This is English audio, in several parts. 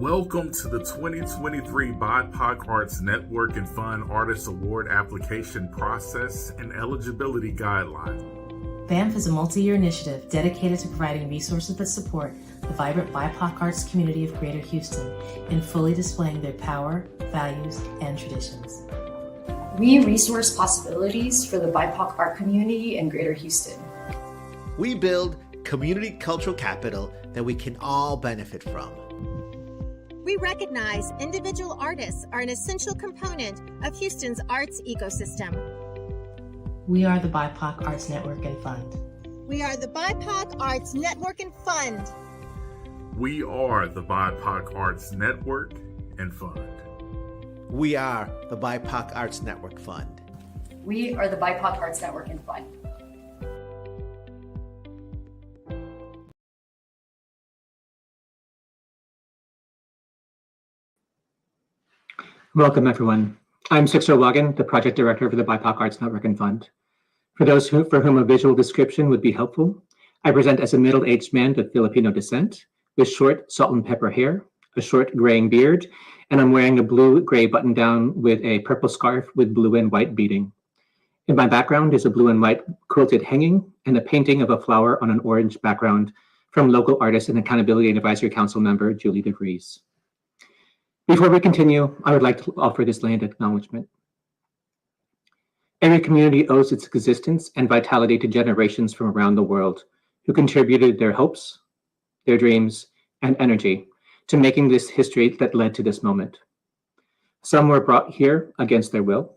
Welcome to the 2023 BIPOC Arts Network and Fund Artist Award application process and eligibility guideline. BANF is a multi-year initiative dedicated to providing resources that support the vibrant BIPOC arts community of Greater Houston in fully displaying their power, values, and traditions. We resource possibilities for the BIPOC art community in Greater Houston. We build community cultural capital that we can all benefit from. We recognize individual artists are an essential component of Houston's arts ecosystem. We are the BIPOC Arts Network and Fund. We are the BIPOC Arts Network and Fund. We are the BIPOC Arts Network and Fund. We are the BIPOC Arts Network Fund. We are the BIPOC Arts Network and Fund. Welcome, everyone. I'm Sixer Wagon, the Project Director for the BIPOC Arts Network and Fund. For those for whom a visual description would be helpful, I present as a middle-aged man of Filipino descent with short salt and pepper hair, a short graying beard, and I'm wearing a blue-gray button-down with a purple scarf with blue and white beading. In my background is a blue and white quilted hanging and a painting of a flower on an orange background from local artist and Accountability Advisory Council member Julie DeVries. Before we continue, I would like to offer this land acknowledgement. Every community owes its existence and vitality to generations from around the world who contributed their hopes, their dreams, and energy to making this history that led to this moment. Some were brought here against their will.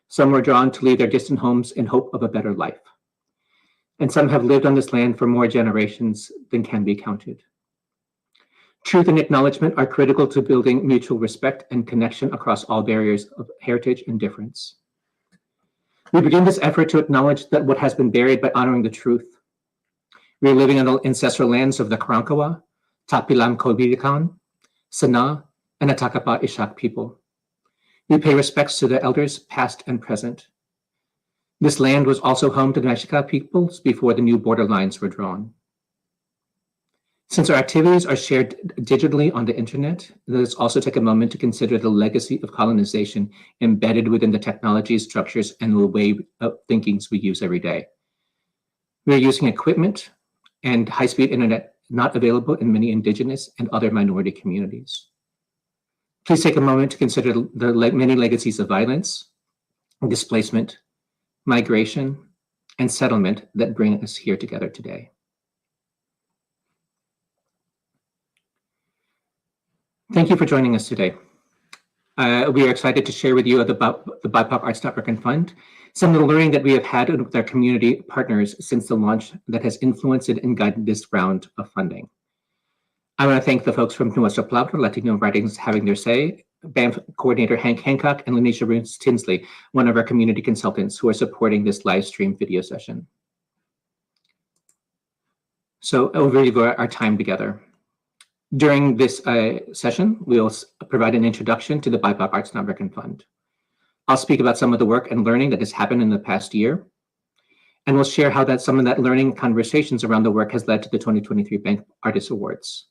Some were drawn to leave their distant homes in hope of a better life. And some have lived on this land for more generations than can be counted. Truth and acknowledgement are critical to building mutual respect and connection across all barriers of heritage and difference. We begin this effort to acknowledge that what has been buried by honoring the truth. We are living on the ancestral lands of the Karankawa, Tapilam Kobilikan, Sana, and Atakapa Ishak people. We pay respects to the elders past and present. This land was also home to the Mexica peoples before the new border lines were drawn. Since our activities are shared digitally on the internet, let's also take a moment to consider the legacy of colonization embedded within the technologies, structures, and the way of thinkings we use every day. We are using equipment and high-speed internet not available in many indigenous and other minority communities. Please take a moment to consider the many legacies of violence, displacement, migration, and settlement that bring us here together today. Thank you for joining us today. We are excited to share with you about the BIPOC Arts Network and Fund, some of the learning that we have had with our community partners since the launch that has influenced and guided this round of funding. I want to thank the folks from Nuestra Palabra, Latino Writings Having Their Say, BANF Coordinator Hank Hancock, and Lanisha Roos Tinsley, one of our community consultants who are supporting this live stream video session. So overview of our time together. During this session, we'll provide an introduction to the BIPOC Arts Network and Fund. I'll speak about some of the work and learning that has happened in the past year, and we'll share how some of that learning conversations around the work has led to the 2023 BANF Artist Awards.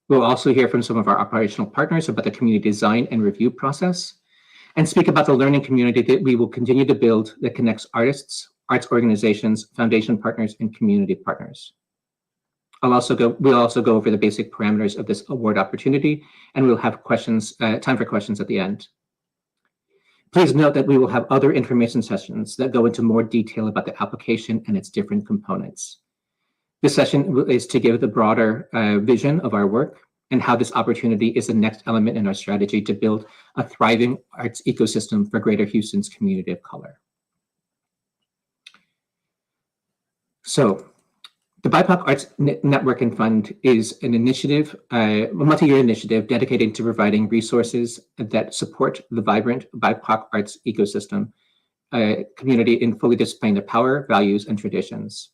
We'll also hear from some of our operational partners about the community design and review process, and speak about the learning community that we will continue to build that connects artists, arts organizations, foundation partners, and community partners. We'll also go over the basic parameters of this award opportunity, and we'll have time for questions at the end. Please note that we will have other information sessions that go into more detail about the application and its different components. This session is to give the broader vision of our work and how this opportunity is the next element in our strategy to build a thriving arts ecosystem for Greater Houston's community of color. So, the BIPOC Arts Network and Fund is an initiative, a multi-year initiative dedicated to providing resources that support the vibrant BIPOC arts ecosystem community in fully displaying their power, values, and traditions.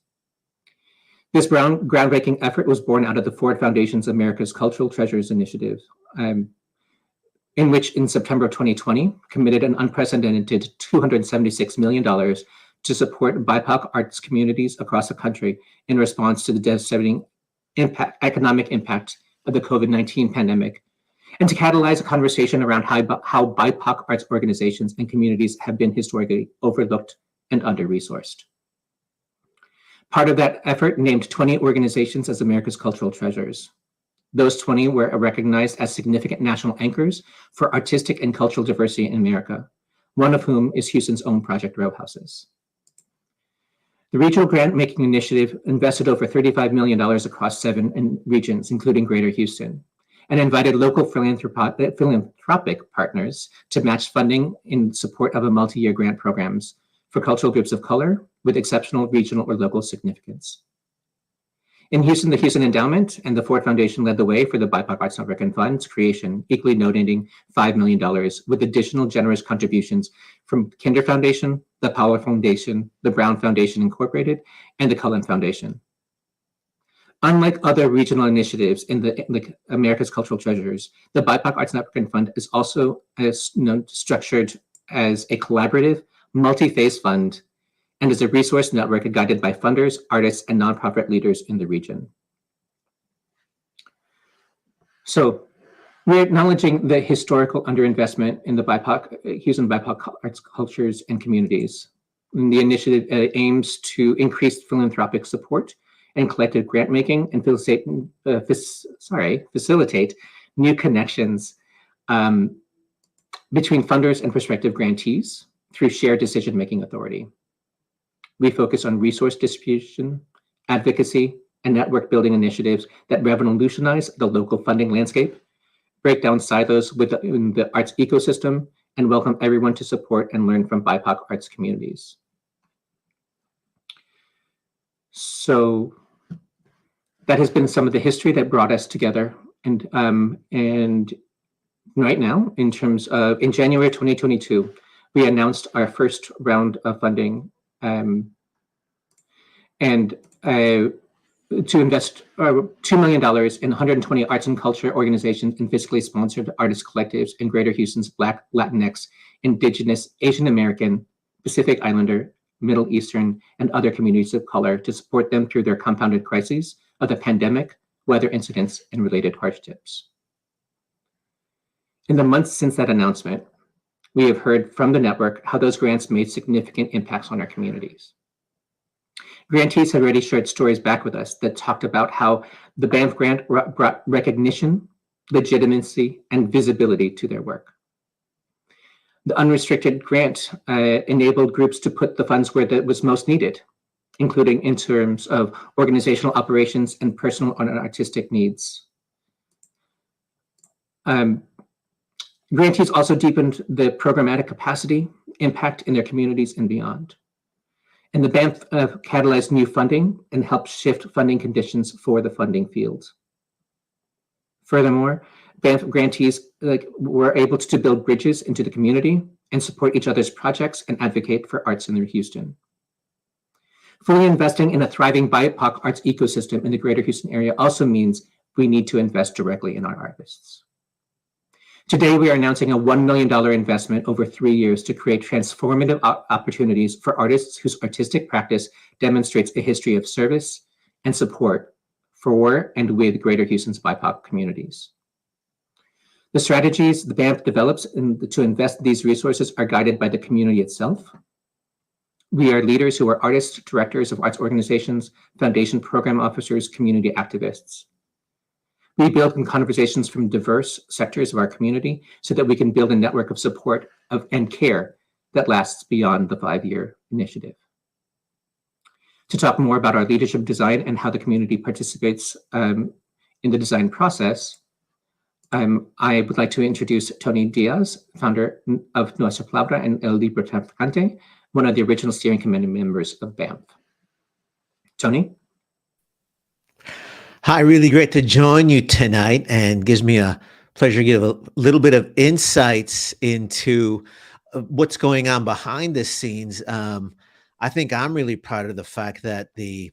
This groundbreaking effort was born out of the Ford Foundation's America's Cultural Treasures Initiative, in which in September of 2020 committed an unprecedented $276 million to support BIPOC arts communities across the country in response to the devastating economic impact of the COVID-19 pandemic, and to catalyze a conversation around how BIPOC arts organizations and communities have been historically overlooked and under-resourced. Part of that effort named 20 organizations as America's cultural treasures. Those 20 were recognized as significant national anchors for artistic and cultural diversity in America, one of whom is Houston's own Project Row Houses. The Regional Grant-Making Initiative invested over $35 million across 7 regions, including Greater Houston, and invited local philanthropic partners to match funding in support of a multi-year grant programs for cultural groups of color with exceptional regional or local significance. In Houston, the Houston Endowment and the Ford Foundation led the way for the BIPOC Arts Network and Fund's creation, equally donating $5 million, with additional generous contributions from Kinder Foundation, the Powell Foundation, the Brown Foundation Incorporated, and the Cullen Foundation. Unlike other regional initiatives in the America's Cultural Treasures, the BIPOC Arts Network and Fund is also structured as a collaborative, multi-phase fund and is a resource network guided by funders, artists, and nonprofit leaders in the region. So we're acknowledging the historical underinvestment in the Houston BIPOC arts, cultures, and communities. And the initiative aims to increase philanthropic support and collective grant making and facilitate new connections between funders and prospective grantees through shared decision-making authority. We focus on resource distribution, advocacy, and network building initiatives that revolutionize the local funding landscape, break down silos within the arts ecosystem, and welcome everyone to support and learn from BIPOC arts communities. So that has been some of the history that brought us together. And right now, in terms of, in January 2022, we announced our first round of funding to invest $2 million in 120 arts and culture organizations and fiscally sponsored artist collectives in Greater Houston's Black, Latinx, Indigenous, Asian American, Pacific Islander, Middle Eastern, and other communities of color to support them through their compounded crises of the pandemic, weather incidents, and related hardships. In the months since that announcement, we have heard from the network how those grants made significant impacts on our communities. Grantees have already shared stories back with us that talked about how the BANF grant brought recognition, legitimacy, and visibility to their work. The unrestricted grant enabled groups to put the funds where that was most needed, including in terms of organizational operations and personal and artistic needs. Grantees also deepened the programmatic capacity, impact in their communities and beyond. And the BANF catalyzed new funding and helped shift funding conditions for the funding field. Furthermore, BANF grantees were able to build bridges into the community and support each other's projects and advocate for arts in Houston. Fully investing in a thriving BIPOC arts ecosystem in the Greater Houston area also means we need to invest directly in our artists. Today, we are announcing a $1 million investment over 3 years to create transformative opportunities for artists whose artistic practice demonstrates a history of service and support for and with Greater Houston's BIPOC communities. The strategies the BANF develops to invest these resources are guided by the community itself. We are leaders who are artists, directors of arts organizations, foundation program officers, community activists. We build in conversations from diverse sectors of our community so that we can build a network of support and care that lasts beyond the 5-year initiative. To talk more about our leadership design and how the community participates in the design process, I would like to introduce Tony Diaz, founder of Nuestra Palabra and El Libro Traficante, one of the original steering committee members of BANF. Tony? Hi, really great to join you tonight, and gives me a pleasure to give a little bit of insights into what's going on behind the scenes. I think I'm really proud of the fact that the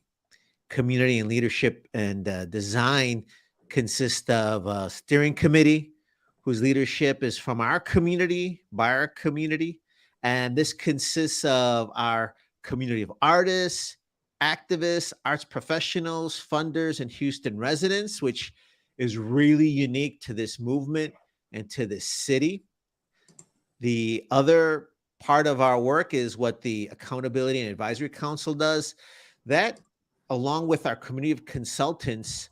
community and leadership and design consists of a steering committee whose leadership is from our community, by our community, and this consists of our community of artists, activists, arts professionals, funders, and Houston residents, which is really unique to this movement and to this city. The other part of our work is what the Accountability and Advisory Council does. That, along with our community of consultants,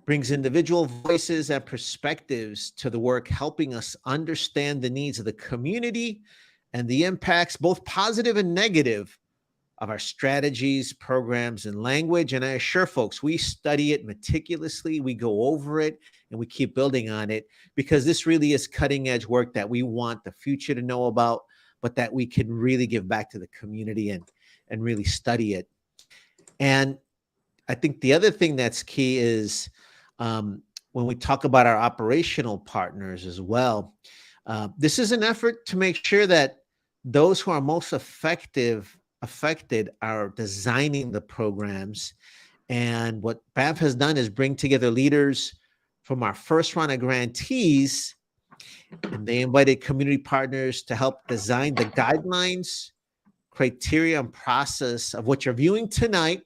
brings individual voices and perspectives to the work, helping us understand the needs of the community and the impacts, both positive and negative, of our strategies, programs, and language. And I assure folks, we study it meticulously, we go over it, and we keep building on it, because this really is cutting edge work that we want the future to know about, but that we can really give back to the community and really study it. And I think the other thing that's key is when we talk about our operational partners as well, this is an effort to make sure that those who are most affected are designing the programs. And what BANF has done is bring together leaders from our first round of grantees, and they invited community partners to help design the guidelines, criteria, and process of what you're viewing tonight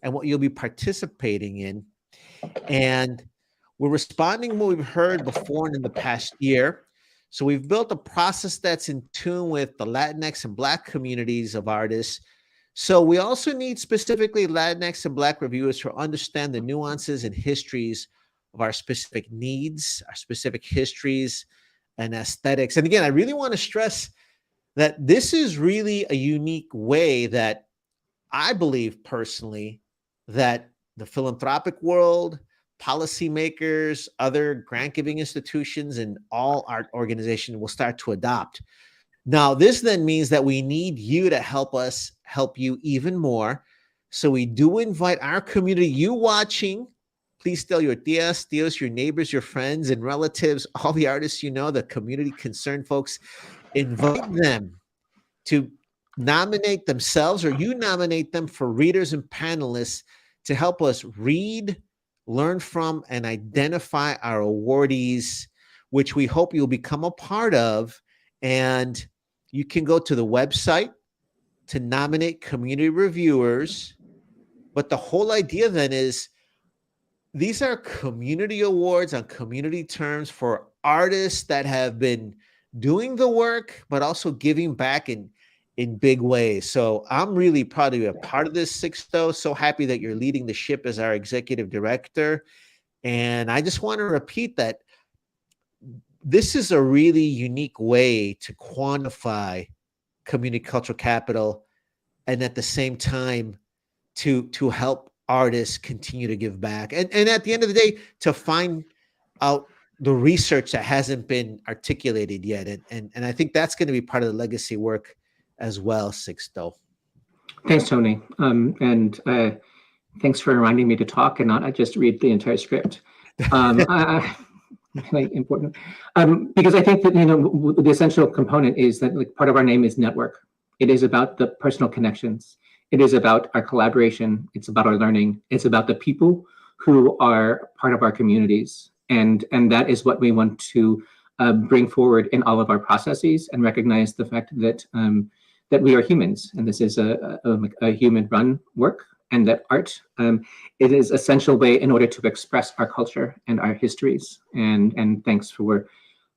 and what you'll be participating in. And we're responding to what we've heard before and in the past year. So we've built a process that's in tune with the Latinx and Black communities of artists. So we also need specifically Latinx and Black reviewers who understand the nuances and histories of our specific needs, our specific histories and aesthetics. And again, I really want to stress that this is really a unique way that I believe personally that the philanthropic world, policymakers, other grant-giving institutions, and all art organizations will start to adopt. Now, this then means that we need you to help us help you even more. So we do invite our community, you watching, please tell your tias, tios, your neighbors, your friends, and relatives, all the artists you know, the community concerned folks, invite them to nominate themselves, or you nominate them for readers and panelists to help us read, learn from, and identify our awardees, which we hope you'll become a part of. And you can go to the website to nominate community reviewers. But the whole idea then is these are community awards on community terms for artists that have been doing the work, but also giving back in big ways. So I'm really proud to be a part of this, Sixto. So happy that you're leading the ship as our executive director. And I just want to repeat that this is a really unique way to quantify community cultural capital, and at the same time to help artists continue to give back. And at the end of the day, to find out the research that hasn't been articulated yet. And I think that's going to be part of the legacy work as well, Sixto. Thanks, Tony. And thanks for reminding me to talk and not just read the entire script. Really important. Because I think that, the essential component is that part of our name is network. It is about the personal connections. It is about our collaboration. It's about our learning. It's about the people who are part of our communities. And that is what we want to bring forward in all of our processes, and recognize the fact that that we are humans, and this is a human-run work, and that art it is essential way in order to express our culture and our histories. And thanks for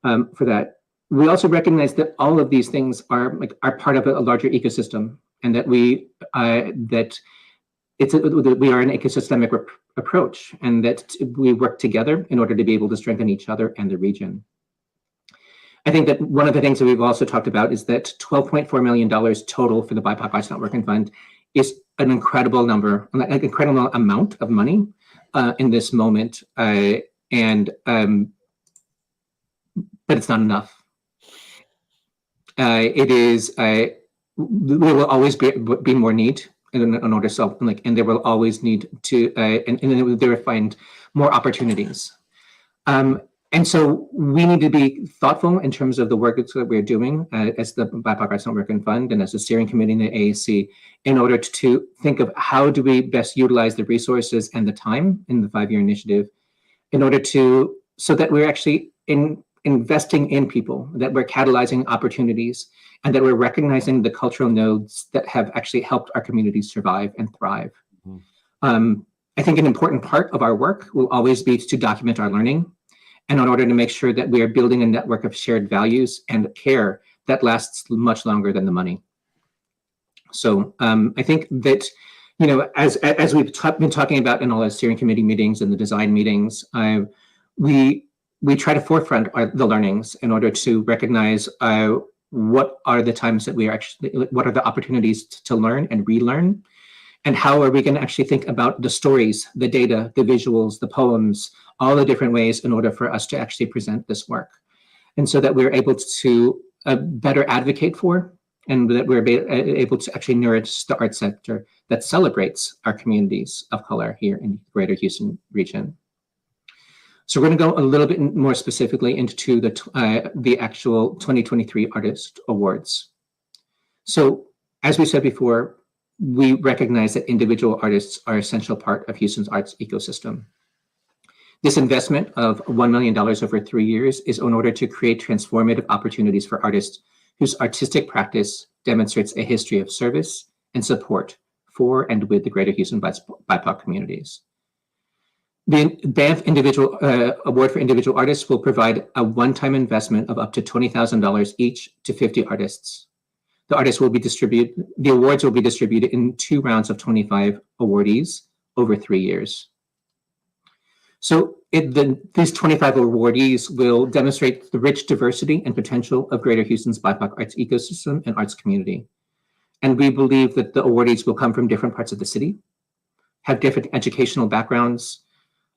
that. We also recognize that all of these things are part of a larger ecosystem, and that we are an ecosystemic approach, and that we work together in order to be able to strengthen each other and the region. I think that one of the things that we've also talked about is that $12.4 million total for the BIPOC Arts Networking Fund is an incredible number, an incredible amount of money in this moment, but it's not enough. There will always be more need in order to and there will always need to and they will find more opportunities. And so we need to be thoughtful in terms of the work that we're doing as the BIPOC Arts Networking Fund and as a steering committee in the AAC, in order to think of how do we best utilize the resources and the time in the 5-year initiative in order so that we're actually investing in people, that we're catalyzing opportunities, and that we're recognizing the cultural nodes that have actually helped our communities survive and thrive. I think an important part of our work will always be to document our learning, and in order to make sure that we are building a network of shared values and care that lasts much longer than the money. So I think that, as we've been talking about in all our steering committee meetings and the design meetings, we try to forefront the learnings in order to recognize what are the times that what are the opportunities to learn and relearn, and how are we going to actually think about the stories, the data, the visuals, the poems, all the different ways in order for us to actually present this work. And so that we're able to better advocate for, and that we're able to actually nourish the art sector that celebrates our communities of color here in the Greater Houston region. So we're going to go a little bit more specifically into the actual 2023 Artist Awards. So as we said before, we recognize that individual artists are an essential part of Houston's arts ecosystem. This investment of $1 million over 3 years is in order to create transformative opportunities for artists whose artistic practice demonstrates a history of service and support for and with the Greater Houston BIPOC communities. The BANF Award for Individual Artists will provide a one-time investment of up to $20,000 each to 50 artists. The awards will be distributed in 2 rounds of 25 awardees over 3 years. So these 25 awardees will demonstrate the rich diversity and potential of Greater Houston's BIPOC arts ecosystem and arts community. And we believe that the awardees will come from different parts of the city, have different educational backgrounds,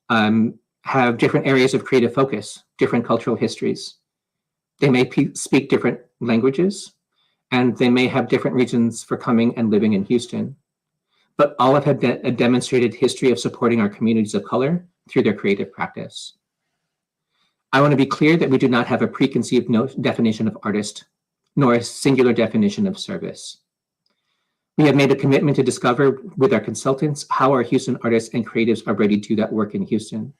have different areas of creative focus, different cultural histories. They may speak different languages, and they may have different reasons for coming and living in Houston. But all have a demonstrated history of supporting our communities of color through their creative practice. I want to be clear that we do not have a preconceived definition of artist, nor a singular definition of service. We have made a commitment to discover with our consultants how our Houston artists and creatives are ready to do that work in Houston.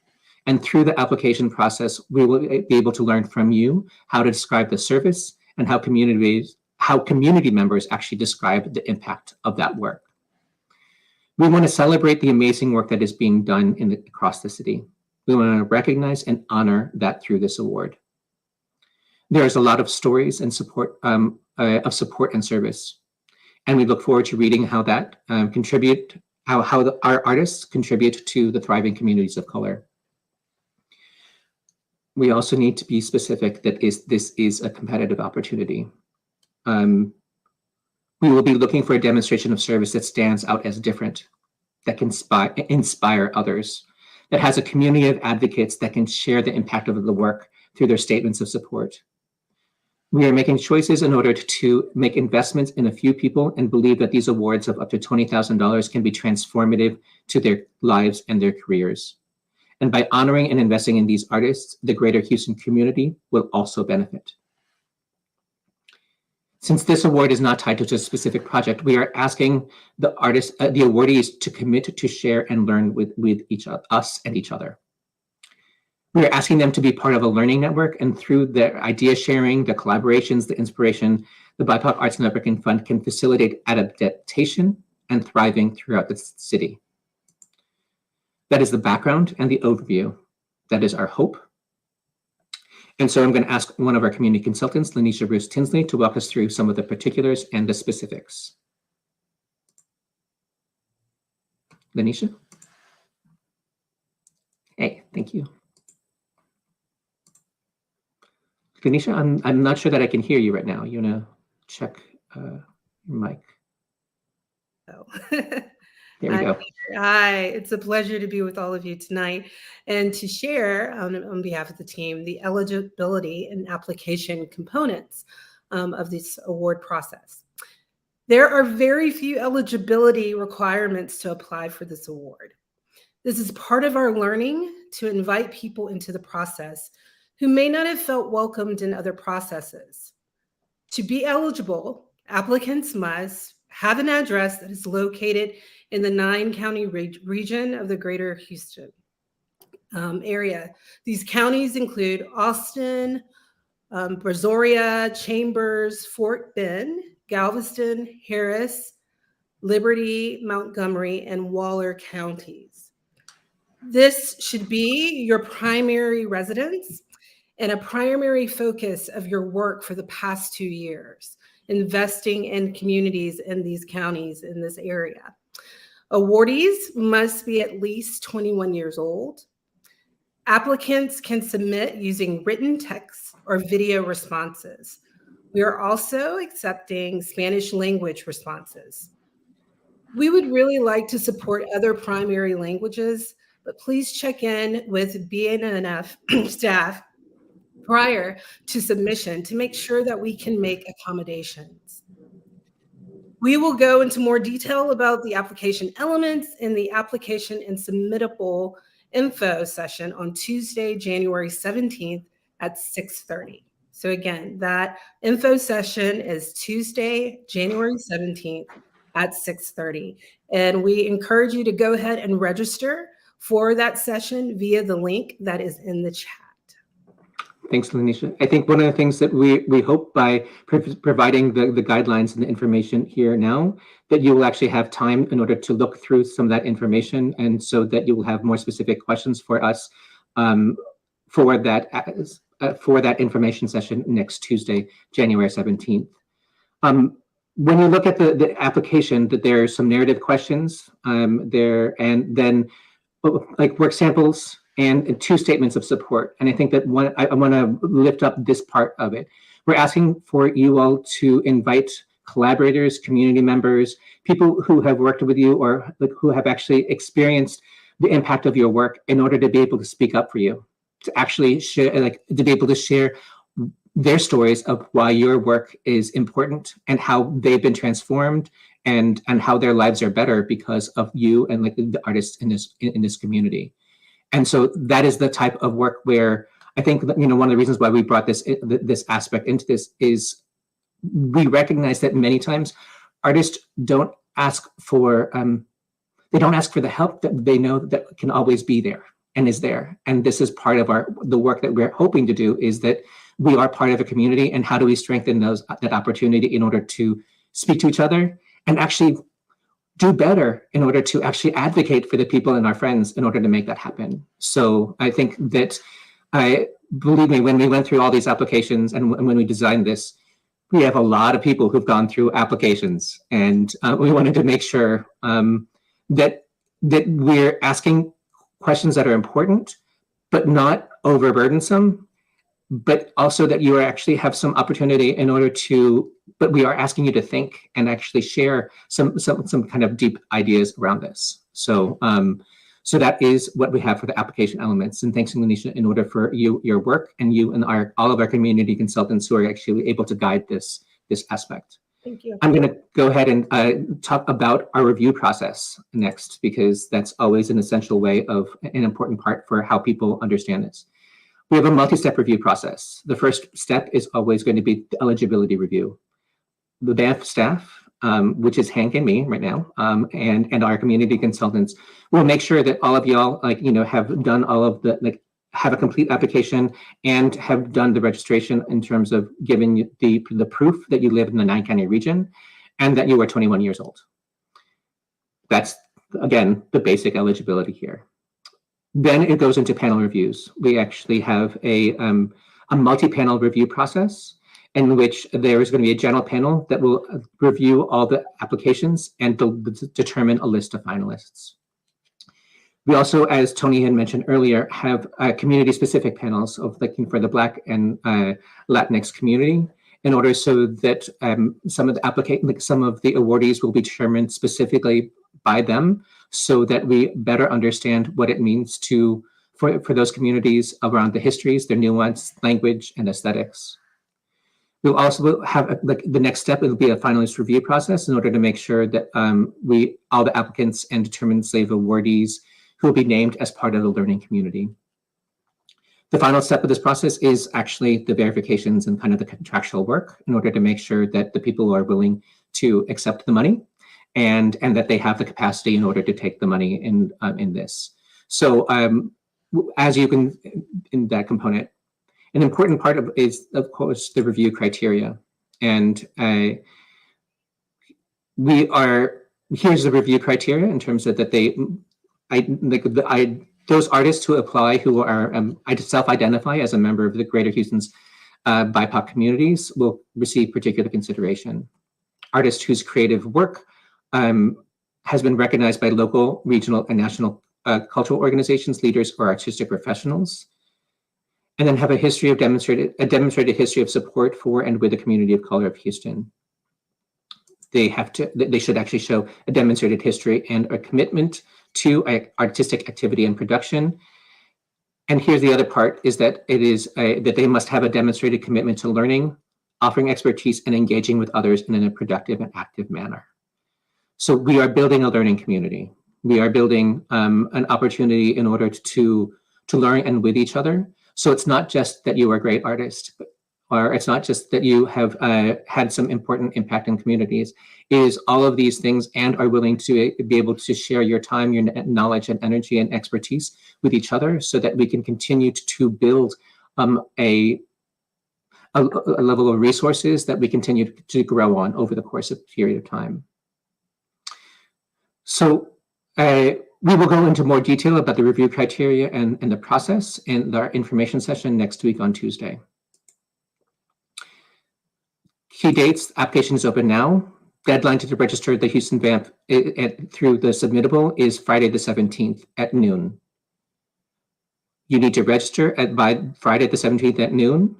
And through the application process, we will be able to learn from you how to describe the service and how community members actually describe the impact of that work. We want to celebrate the amazing work that is being done across the city. We want to recognize and honor that through this award. There is a lot of stories and support and service. And we look forward to reading how that our artists contribute to the thriving communities of color. We also need to be specific that this is a competitive opportunity. We will be looking for a demonstration of service that stands out as different, that can inspire others, that has a community of advocates that can share the impact of the work through their statements of support. We are making choices in order to make investments in a few people and believe that these awards of up to $20,000 can be transformative to their lives and their careers. And by honoring and investing in these artists, the Greater Houston community will also benefit. Since this award is not tied to a specific project, we are asking the awardees to commit to share and learn with us and each other. We are asking them to be part of a learning network, and through their idea sharing, the collaborations, the inspiration, the BIPOC Arts Networking Fund can facilitate adaptation and thriving throughout the city. That is the background and the overview. That is our hope. And so I'm going to ask one of our community consultants, Lanisha Bruce Tinsley, to walk us through some of the particulars and the specifics. Lanisha? Hey, thank you. Lanisha, I'm not sure that I can hear you right now. You want to check your mic? Oh. There we go. Hi, it's a pleasure to be with all of you tonight and to share on behalf of the team the eligibility and application components of this award process. There are very few eligibility requirements to apply for this award. This is part of our learning to invite people into the process who may not have felt welcomed in other processes. To be eligible, applicants must have an address that is located in the 9-county region of the Greater Houston area. These counties include Austin, Brazoria, Chambers, Fort Bend, Galveston, Harris, Liberty, Montgomery, and Waller counties. This should be your primary residence and a primary focus of your work for the past 2 years, investing in communities in these counties in this area. Awardees must be at least 21 years old. Applicants can submit using written text or video responses. We are also accepting Spanish language responses. We would really like to support other primary languages, but please check in with BANF staff prior to submission to make sure that we can make accommodations. We will go into more detail about the application elements in the application and submittable info session on Tuesday, January 17th at 6:30. So again, that info session is Tuesday, January 17th at 6:30. And we encourage you to go ahead and register for that session via the link that is in the chat. Thanks, Lanisha. I think one of the things that we hope by providing the guidelines and the information here now, that you will actually have time in order to look through some of that information, and so that you will have more specific questions for us for that information session next Tuesday, January 17th. When you look at the application, that there are some narrative questions there, and then like work samples, and 2 statements of support. And I think that I want to lift up this part of it. We're asking for you all to invite collaborators, community members, people who have worked with you or who have actually experienced the impact of your work in order to be able to speak up for you, to actually share, to be able to share their stories of why your work is important and how they've been transformed and how their lives are better because of you and the artists in this community. And so that is the type of work where I think that, one of the reasons why we brought this aspect into this is we recognize that many times artists don't ask for the help that they know that can always be there and is there. And this is part of the work that we're hoping to do, is that we are part of a community, and how do we strengthen that opportunity in order to speak to each other and actually do better in order to actually advocate for the people and our friends in order to make that happen. So I think that, believe me, when we went through all these applications and when we designed this, we have a lot of people who've gone through applications, and we wanted to make sure that we're asking questions that are important, but not overburdensome, but also that you actually have some opportunity in order to, but we are asking you to think and actually share some kind of deep ideas around this. So so that is what we have for the application elements. And thanks, Lanisha, in order for your work, and you and all of our community consultants who are actually able to guide this aspect. Thank you. I'm going to go ahead and talk about our review process next, because that's always an essential way of an important part for how people understand this. We have a multi-step review process. The first step is always going to be the eligibility review. The BANF staff, which is Hank and me right now, and our community consultants, will make sure that all of y'all have done all of the have a complete application and have done the registration in terms of giving you the proof that you live in the 9-county region and that you are 21 years old. That's, again, the basic eligibility here. Then it goes into panel reviews. We actually have a multi-panel review process in which there is going to be a general panel that will review all the applications and determine a list of finalists. We also, as Tony had mentioned earlier, have community-specific panels of looking for the Black and Latinx community, in order so that some of the awardees will be determined specifically by them, so that we better understand what it means for those communities around the histories, their nuance, language, and aesthetics. We'll also have the next step. It'll be a finalist review process in order to make sure that all the applicants and determined slave awardees who will be named as part of the learning community. The final step of this process is actually the verifications and kind of the contractual work, in order to make sure that the people are willing to accept the money and that they have the capacity in order to take the money in this. So as you can, in that component, an important part is, of course, the review criteria. And here's the review criteria in terms of that Those artists who apply who are self-identify as a member of the Greater Houston's BIPOC communities will receive particular consideration. Artists whose creative work has been recognized by local, regional, and national cultural organizations, leaders, or artistic professionals, and then have a demonstrated history of support for and with the community of color of Houston. They should actually show a demonstrated history and a commitment to artistic activity and production. And here's the other part, is that that they must have a demonstrated commitment to learning, offering expertise, and engaging with others in a productive and active manner. So we are building a learning community. We are building an opportunity in order to learn and with each other. So it's not just that you are a great artist, or it's not just that you have had some important impact in communities. It is all of these things, and are willing to be able to share your time, your knowledge and energy and expertise with each other, so that we can continue to build a level of resources that we continue to grow on over the course of a period of time. So we will go into more detail about the review criteria and the process in our information session next week on Tuesday. Key dates: application is open now. Deadline to register the Houston BANF through the submittable is Friday the 17th at noon. You need to register by Friday the 17th at noon,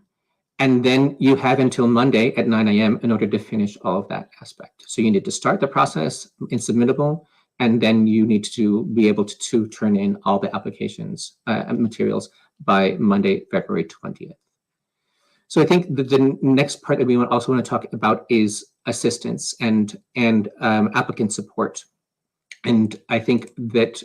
and then you have until Monday at 9 a.m. in order to finish all of that aspect. So you need to start the process in submittable, and then you need to be able to turn in all the applications and materials by Monday, February 20th. So I think the next part that we also want to talk about is assistance and applicant support. And I think that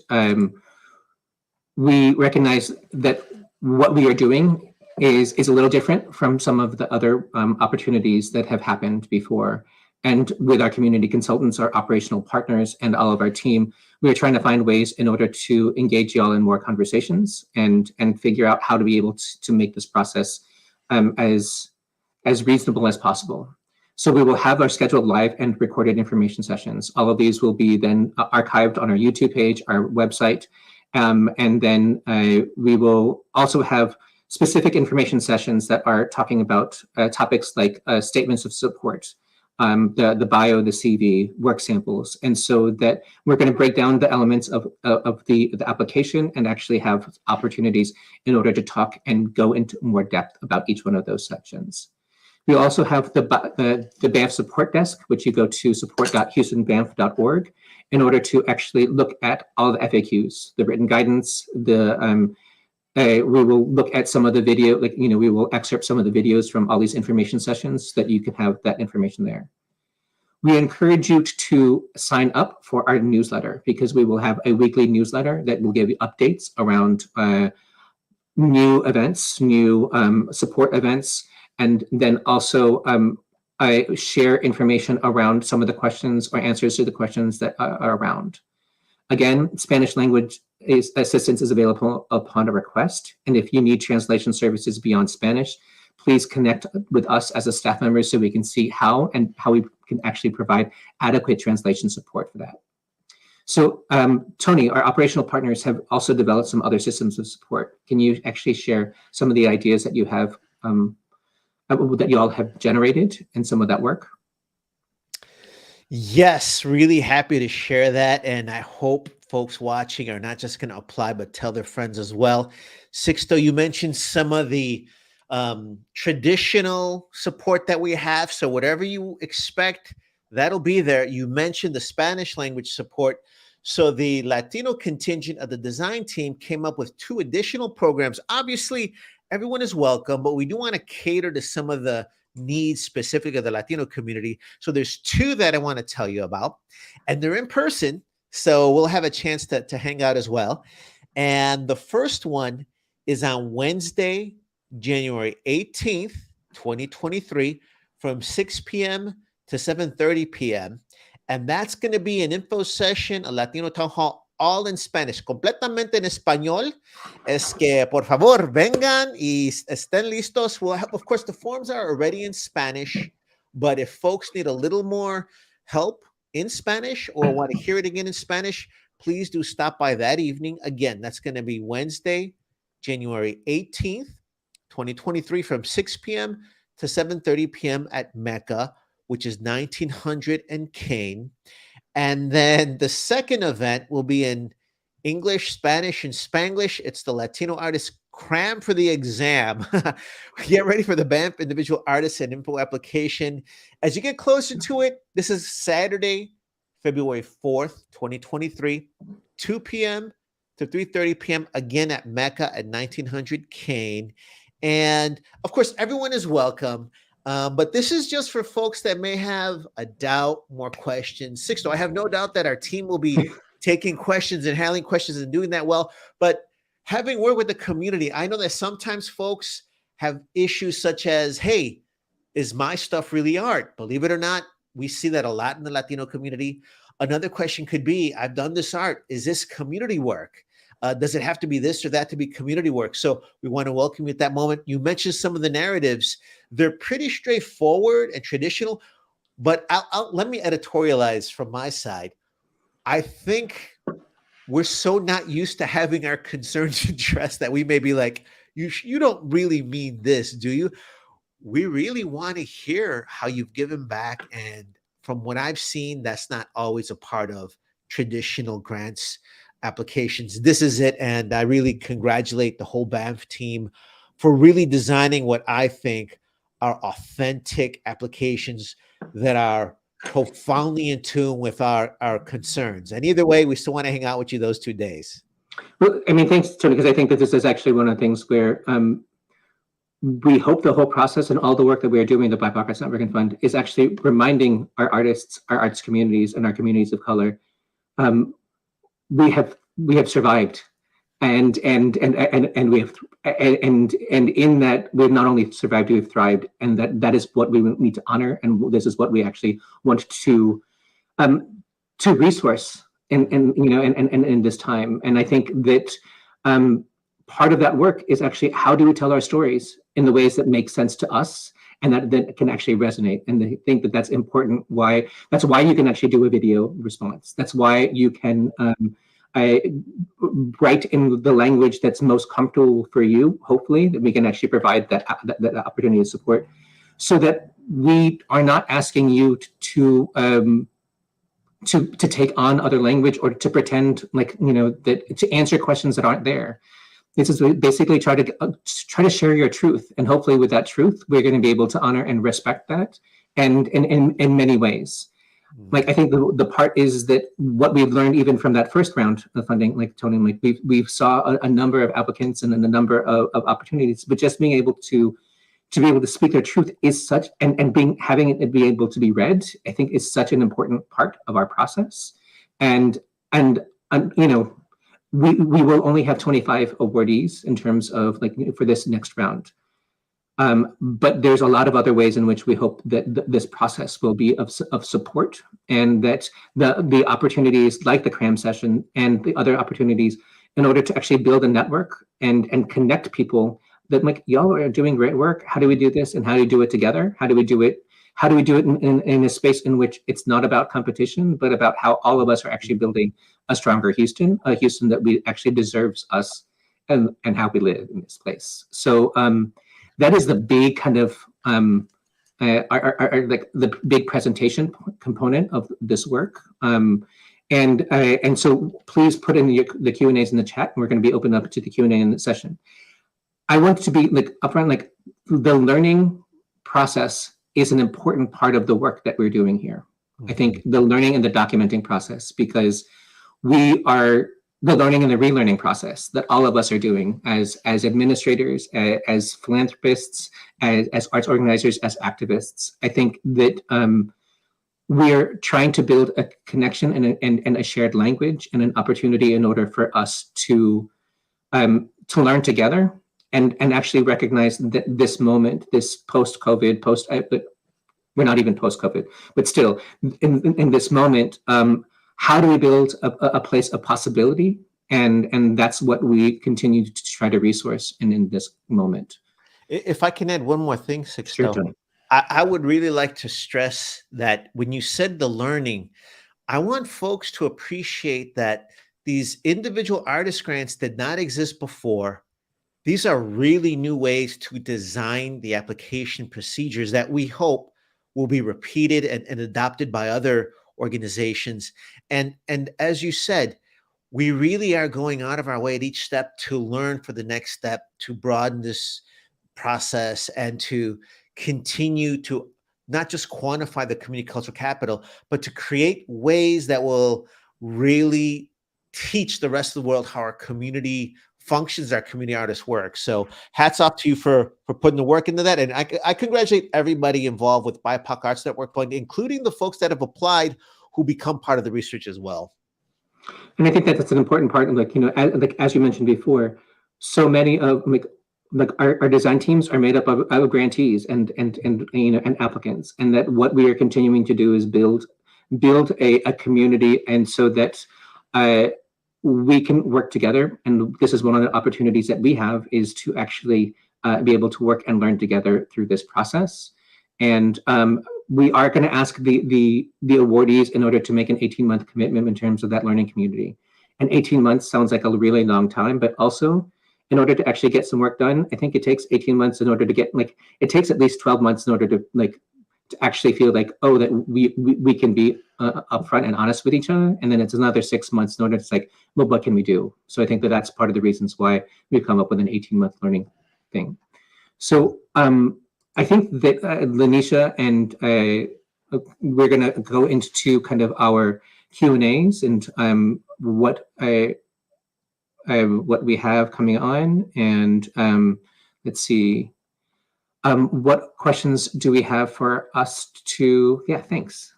we recognize that what we are doing is a little different from some of the other opportunities that have happened before. And with our community consultants, our operational partners, and all of our team, we are trying to find ways in order to engage y'all in more conversations and figure out how to be able to make this process as reasonable as possible. So we will have our scheduled live and recorded information sessions. All of these will be then archived on our YouTube page, our website, and then we will also have specific information sessions that are talking about topics like statements of support, the bio, the CV, work samples. And so that we're going to break down the elements of the application and actually have opportunities in order to talk and go into more depth about each one of those sections. We also have the BANF support desk, which you go to support.houstonbanf.org in order to actually look at all the FAQs, the written guidance, we will look at some of the video, we will excerpt some of the videos from all these information sessions so that you can have that information there. We encourage you to sign up for our newsletter, because we will have a weekly newsletter that will give you updates around new events, new support events, and then also I share information around some of the questions or answers to the questions that are around. Again, Spanish language assistance is available upon a request. And if you need translation services beyond Spanish, please connect with us as a staff member so we can see how we can actually provide adequate translation support for that. So Tony, our operational partners have also developed some other systems of support. Can you actually share some of the ideas that you have, that you all have generated in some of that work? Yes, really happy to share that. And I hope folks watching are not just going to apply, but tell their friends as well. Sixto, you mentioned some of the traditional support that we have. So whatever you expect, that'll be there. You mentioned the Spanish language support. So the Latino contingent of the design team came up with 2 additional programs. Obviously, everyone is welcome, but we do want to cater to some of the needs specific of the Latino community. So there's 2 that I want to tell you about, and they're in person. So we'll have a chance to hang out as well. And the first one is on Wednesday, January 18th, 2023, from 6 p.m. to 7:30 p.m. And that's going to be an info session, a Latino town hall, all in Spanish, completamente en español. Es que, por favor, vengan y estén listos. We'll have, of course, the forms are already in Spanish, but if folks need a little more help in Spanish or want to hear it again in Spanish, please do stop by that evening. Again, that's going to be Wednesday, January 18th, 2023, from 6 p.m. to 7:30 p.m. at Mecca, which is 1900 and Kane. And then the second event will be in English, Spanish, and Spanglish. It's the Latino Artist Cram for the Exam. Get ready for the BANF Individual Artist and Info application. As you get closer to it, this is Saturday, February 4th, 2023, 2 p.m. to 3:30 p.m. again at Mecca at 1900 Kane. And of course, everyone is welcome. But this is just for folks that may have a doubt, more questions. Sixto, I have no doubt that our team will be taking questions and handling questions and doing that well. But having worked with the community, I know that sometimes folks have issues such as, hey, is my stuff really art? Believe it or not, we see that a lot in the Latino community. Another question could be, I've done this art. Is this community work? Does it have to be this or that to be community work? So we want to welcome you at that moment. You mentioned some of the narratives. They're pretty straightforward and traditional, but let me editorialize from my side. I think we're so not used to having our concerns addressed that we may be like, you don't really mean this, do you? We really want to hear how you've given back. And from what I've seen, that's not always a part of traditional grants applications. This is it. And I really congratulate the whole BANF team for really designing what I think are authentic applications that are profoundly in tune with our concerns. And either way, we still want to hang out with you those 2 days. Well, I mean, thanks, Tony, because I think that this is actually one of the things where we hope the whole process and all the work that we are doing, the BIPOC Arts Network and Fund, is actually reminding our artists, our arts communities, and our communities of color, we have survived, and we have, and in that we've not only survived, we've thrived, and that is what we need to honor, and this is what we actually want to resource in this time. And I think that part of that work is actually, how do we tell our stories in the ways that make sense to us and that can actually resonate? And I think that that's important. That's why you can actually do a video response. That's why you can write in the language that's most comfortable for you. Hopefully, that we can actually provide that opportunity of support, so that we are not asking you to take on other language or to pretend like that to answer questions that aren't there. This is basically try to share your truth, and hopefully with that truth, we're going to be able to honor and respect that, and in many ways. Like, I think the part is that what we've learned even from that first round of funding, like Tony, like we've saw a number of applicants and a number of opportunities, but just being able to be able to speak their truth is such, and having it be able to be read, I think is such an important part of our process. And we will only have 25 awardees in terms of for this next round. But there's a lot of other ways in which we hope that this process will be of support, and that the opportunities like the cram session and the other opportunities, in order to actually build a network and connect people that, like, y'all are doing great work. How do we do this? And how do we do it together? How do we do it in a space in which it's not about competition, but about how all of us are actually building a stronger Houston, a Houston that we actually deserves us, and how we live in this place. So that is the big kind of the big presentation component of this work. And so please put in the Q&As in the chat, and we're going to be open up to the Q&A in the session. I want to be upfront, the learning process is an important part of the work that we're doing here. I think the learning and the documenting process, because we are the learning and the relearning process that all of us are doing as administrators, as philanthropists, as arts organizers, as activists. I think that we're trying to build a connection and a shared language and an opportunity in order for us to learn together and actually recognize that this moment, this post-COVID, we're not even post-COVID, but still in this moment, how do we build a place of possibility? And that's what we continue to try to resource in this moment. If I can add one more thing, Sixto, Sure, Tony. I would really like to stress that when you said the learning, I want folks to appreciate that these individual artist grants did not exist before. These are really new ways to design the application procedures that we hope will be repeated and adopted by other organizations. And as you said, we really are going out of our way at each step to learn for the next step, to broaden this process and to continue to not just quantify the community cultural capital, but to create ways that will really teach the rest of the world how our community functions, our community artists work. So hats off to you for putting the work into that. And I congratulate everybody involved with BIPOC Arts Network, including the folks that have applied who become part of the research as well. And I think that that's an important part. Like, you know, as you mentioned before, so many of like our design teams are made up of grantees and you know, and applicants, and that what we are continuing to do is build a community, and so that we can work together. And this is one of the opportunities that we have, is to actually be able to work and learn together through this process. And we are going to ask the awardees in order to make an 18-month commitment in terms of that learning community. And 18 months sounds like a really long time, but also in order to actually get some work done, I think it takes 18 months in order to get, like, it takes at least 12 months in order to actually feel like, oh, that we can be upfront and honest with each other. And then it's another 6 months in order to like, well, what can we do? So I think that that's part of the reasons why we've come up with an 18-month learning thing. So I think that Lanisha and we're going to go into kind of our Q&As and what we have coming on. And let's see. What questions do we have for us to, yeah, thanks.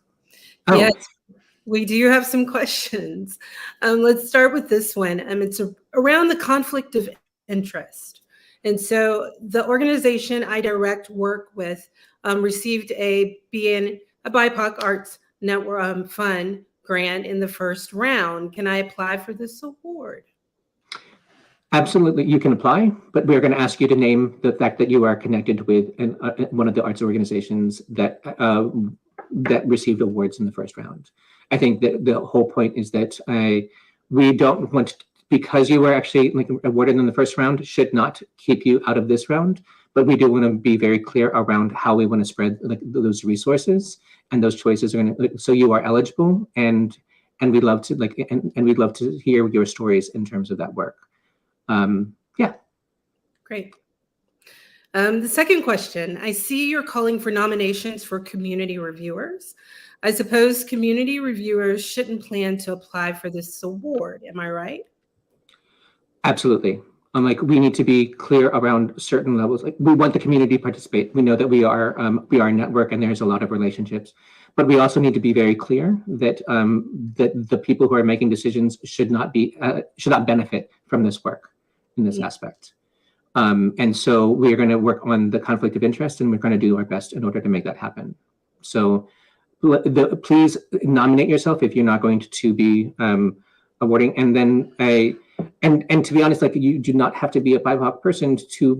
Oh. Yes, we do have some questions. Let's start with this one. It's around the conflict of interest. And so the organization I direct work with received a BIPOC Arts Network Fund grant in the first round. Can I apply for this award? Absolutely, you can apply, but we're going to ask you to name the fact that you are connected with one of the arts organizations that that received awards in the first round. I think that the whole point is that we don't want, because you were actually like awarded in the first round, should not keep you out of this round. But we do want to be very clear around how we want to spread like those resources, and those choices are going to. So you are eligible, and we'd love to like and we'd love to hear your stories in terms of that work. Yeah. Great. The second question, I see you're calling for nominations for community reviewers. I suppose community reviewers shouldn't plan to apply for this award. Am I right? Absolutely. Like, we need to be clear around certain levels. Like, we want the community to participate. We know that we are a network and there's a lot of relationships, but we also need to be very clear that that the people who are making decisions should not benefit from this work in this aspect. And so we are going to work on the conflict of interest, and we're going to do our best in order to make that happen. So please nominate yourself if you're not going to be awarding. And then and to be honest, like, you do not have to be a BIPOC person to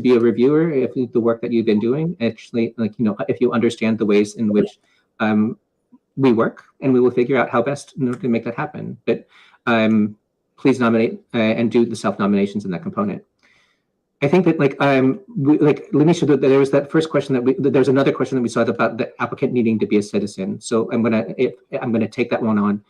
be a reviewer. If the work that you've been doing, actually, like, you know, if you understand the ways in which we work, and we will figure out how best in order to make that happen. But please nominate and do the self-nominations in that component. I think that like Lanisha, there was that first question there's another question that we saw about the applicant needing to be a citizen. So I'm gonna take that one on.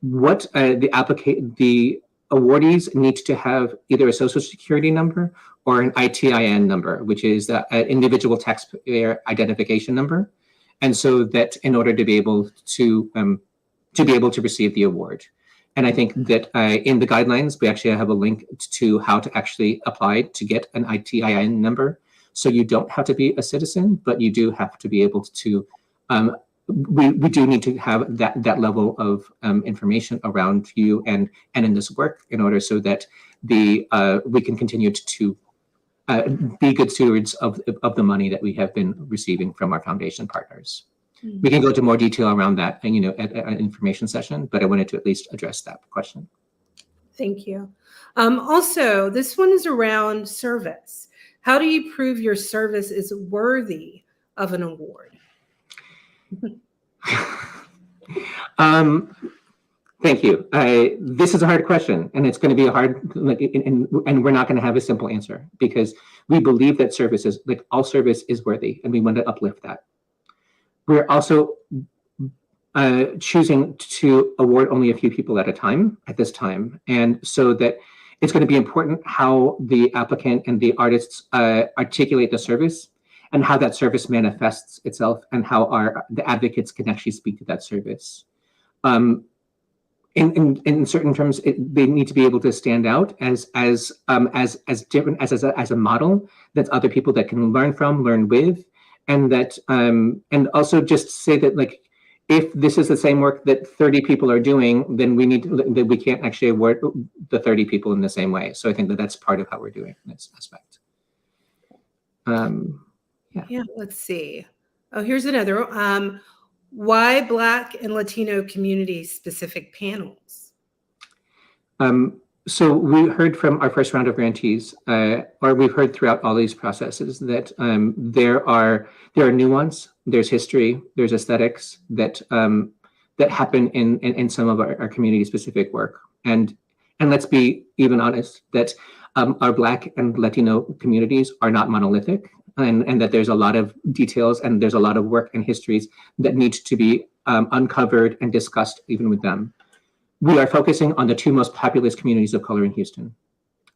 What the awardees need to have either a social security number or an ITIN number, which is the individual taxpayer identification number, and so that in order to be able to receive the award. And I think that in the guidelines, we actually have a link to how to actually apply to get an ITIN number. So you don't have to be a citizen, but you do have to be able to, we do need to have that level of information around you and in this work in order so that we can continue to be good stewards of the money that we have been receiving from our foundation partners. We can go into more detail around that, and, you know, at an information session, but I wanted to at least address that question. Thank you. Also, this one is around service. How do you prove your service is worthy of an award? Thank you. This is a hard question, and it's going to be a hard, and we're not going to have a simple answer, because we believe that service is, all service is worthy, and we want to uplift that. We're also choosing to award only a few people at a time at this time, and so that it's going to be important how the applicant and the artists articulate the service, and how that service manifests itself, and how the advocates can actually speak to that service. In certain terms, they need to be able to stand out as different as a model that other people that can learn from, learn with, and that and also just say that, like, if this is the same work that 30 people are doing, then we can't actually award the 30 people in the same way. So I think that that's part of how we're doing this aspect. Yeah, let's see. Oh, here's another. Why Black and Latino community specific panels? So we heard from our first round of grantees, or we've heard throughout all these processes, that there are nuance, there's history, there's aesthetics that happen in some of our community specific work, and let's be even honest that our Black and Latino communities are not monolithic. And that there's a lot of details and there's a lot of work and histories that need to be uncovered and discussed even with them. We are focusing on the two most populous communities of color in Houston.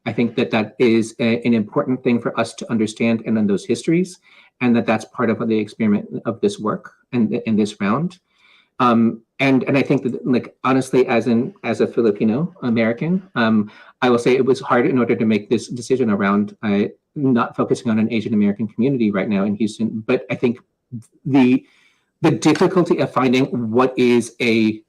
I think that is an important thing for us to understand, and then those histories, and that's part of the experiment of this work and in this round. And I think that, like, honestly, as a Filipino American, I will say it was hard in order to make this decision around not focusing on an Asian American community right now in Houston. But I think the difficulty of finding what is a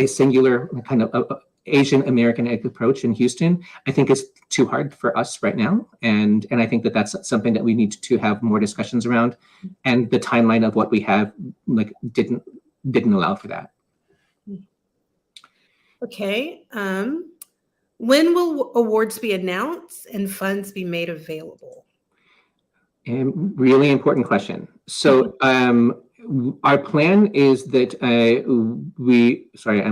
singular kind of Asian American approach in Houston, I think is too hard for us right now. And I think that that's something that we need to have more discussions around. And the timeline of what we have, like, didn't allow for that. Okay. When will awards be announced and funds be made available? Really important question. So our plan is that I'm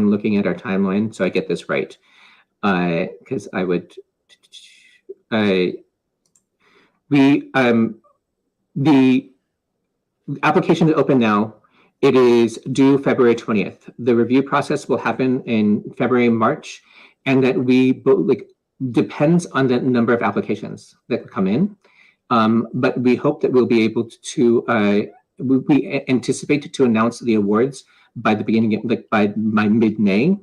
looking at our timeline so I get this right, because the application is open now. It is due February 20th. The review process will happen in February, March, and that depends on the number of applications that come in. But we hope that we'll be able to, we anticipate to announce the awards by the beginning of, by mid-May,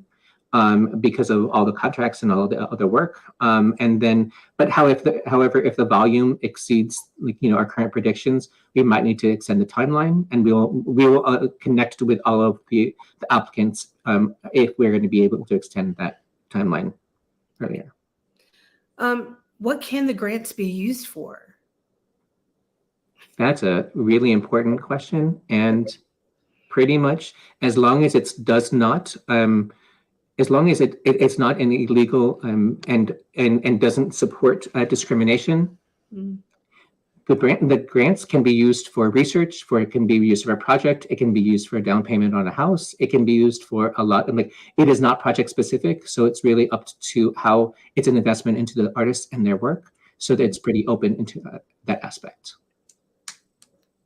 because of all the contracts and all the other work. And then, however, if the volume exceeds, our current predictions, we might need to extend the timeline, and we will connect with all of the applicants if we're going to be able to extend that timeline earlier. What can the grants be used for? That's a really important question, and pretty much as long as it does not, as long as it's not an illegal and doesn't support discrimination, the grants can be used for research, it can be used for a project, it can be used for a down payment on a house, it can be used for a lot. It is not project specific, so it's really up to how it's an investment into the artists and their work, so that it's pretty open into that aspect.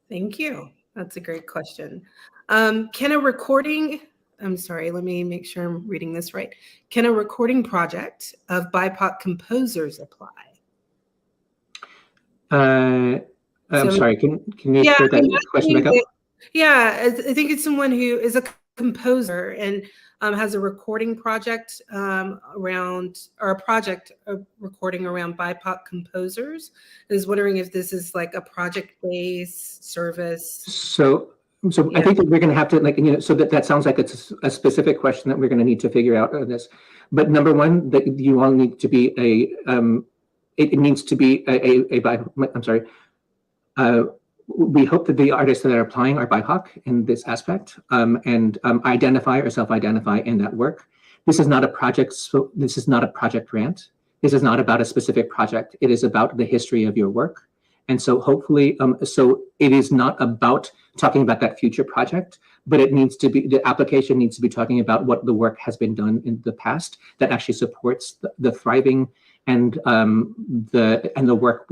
Thank you. That's a great question. Can a recording, I'm sorry, let me make sure I'm reading this right. Can a recording project of BIPOC composers apply? I'm sorry, can you put that question back up? Yeah, I think it's someone who is a composer and has a recording project around, or a project recording around BIPOC composers. I was wondering if this is like a project-based service. So yeah. I think that we're going to have to, so that sounds like it's a specific question that we're going to need to figure out on this. But number one, that you all need to be it needs to be we hope that the artists that are applying are BIPOC in this aspect, and identify or self-identify in that work. This is not a project. So this is not a project grant. This is not about a specific project. It is about the history of your work And so hopefully, so it is not about talking about that future project, but it needs to be, the application needs to be talking about what the work has been done in the past that actually supports the thriving and the work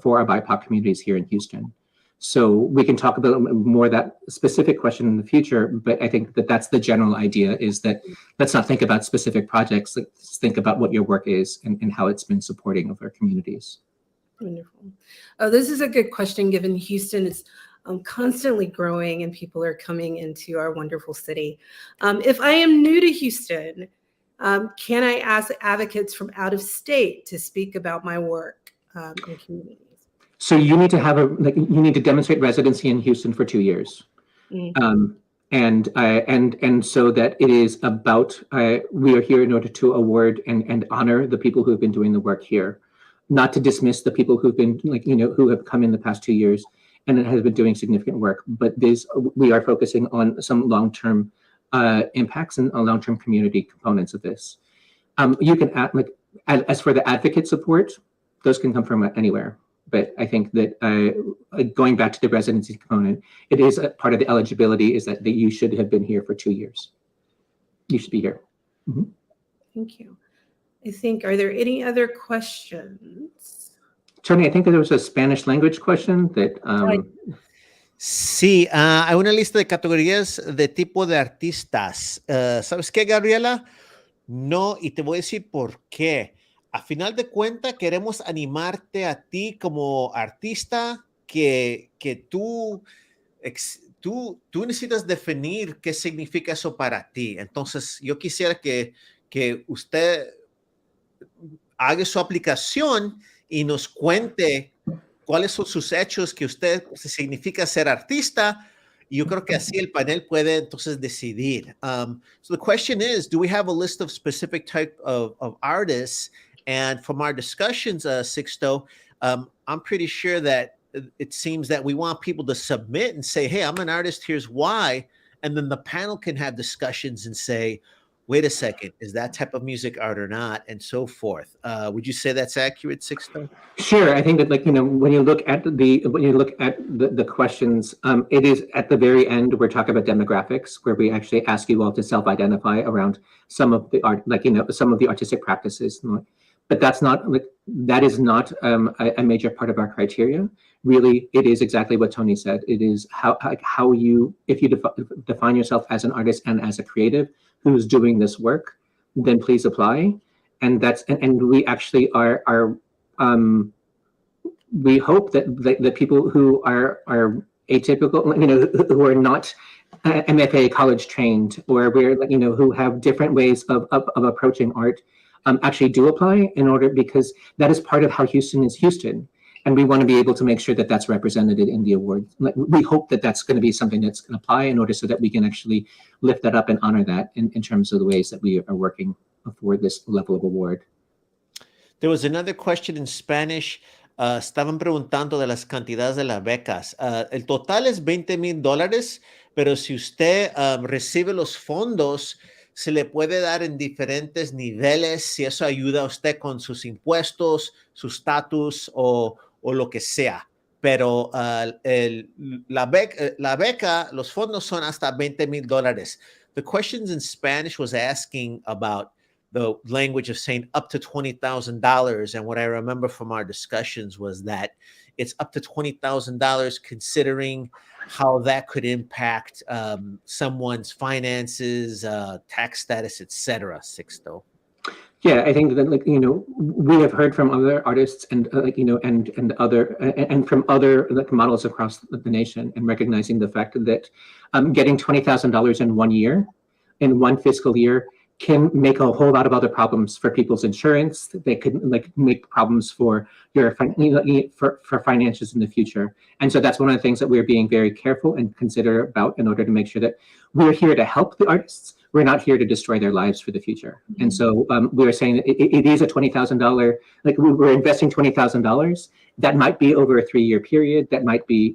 for our BIPOC communities here in Houston. So we can talk about more that specific question in the future, but I think that that's the general idea, is that let's not think about specific projects, let's think about what your work is and how it's been supporting of our communities. Wonderful. Oh, this is a good question, given Houston is constantly growing and people are coming into our wonderful city. If I am new to Houston, can I ask advocates from out of state to speak about my work in communities? So you need to have you need to demonstrate residency in Houston for 2 years. Mm-hmm. And so that it is about, we are here in order to award and honor the people who have been doing the work here, not to dismiss the people who've been who have come in the past 2 years and have been doing significant work. But we are focusing on some long-term impacts and long-term community components of this. You can add, as for the advocate support, those can come from anywhere. But I think that going back to the residency component, it is a part of the eligibility is that you should have been here for 2 years. You should be here. Mm-hmm. Thank you. I think, are there any other questions? Tony, I think there was a Spanish language question that... Sí, hay una lista de categorías de tipo de artistas. ¿Sabes qué, Gabriela? No, y te voy a decir por qué. A final de cuentas, queremos animarte a ti como artista que tú necesitas definir qué significa eso para ti. Entonces, yo quisiera que usted haga su aplicación y nos cuente cuáles son sus hechos que usted significa ser artista. Y yo creo que así el panel puede entonces decidir. So the question is, do we have a list of specific type of artists? And from our discussions, Sixto, I'm pretty sure that it seems that we want people to submit and say, hey, I'm an artist, here's why. And then the panel can have discussions and say, wait a second, is that type of music art or not? And so forth. Would you say that's accurate, Sixto? Sure. I think that when you look at the questions, it is at the very end, we're talking about demographics, where we actually ask you all to self-identify around some of the art, some of the artistic practices. But that is not a major part of our criteria. Really, it is exactly what Tony said. It is how you, if you define yourself as an artist and as a creative who's doing this work, then please apply. And we actually we hope that the people who are atypical, who are not MFA college trained, or who have different ways of approaching art, actually do apply because that is part of how Houston is Houston. And we want to be able to make sure that that's represented in the award. We hope that that's going to be something that's going to apply in order so that we can actually lift that up and honor that in terms of the ways that we are working for this level of award. There was another question in Spanish. Estaban preguntando de las cantidades de las becas. El total es $20,000, pero si usted recibe los fondos, se le puede dar en diferentes niveles, si eso ayuda a usted con sus impuestos, su estatus o lo que sea. Pero la beca, los fondos son hasta $20,000. The questions in Spanish was asking about the language of saying up to $20,000. And what I remember from our discussions was that it's up to $20,000 considering how that could impact someone's finances, tax status, etc. Sixto. Yeah, I think that we have heard from other artists and and from other models across the nation, and recognizing the fact that getting $20,000 in 1 year, in one fiscal year, can make a whole lot of other problems for people's insurance. They could make problems for your for finances in the future. And so that's one of the things that we're being very careful and considerate about in order to make sure that we're here to help the artists. We're not here to destroy their lives for the future. Mm-hmm. And so we are saying that it is a $20,000, we're investing $20,000. That might be over a 3-year period. That might be,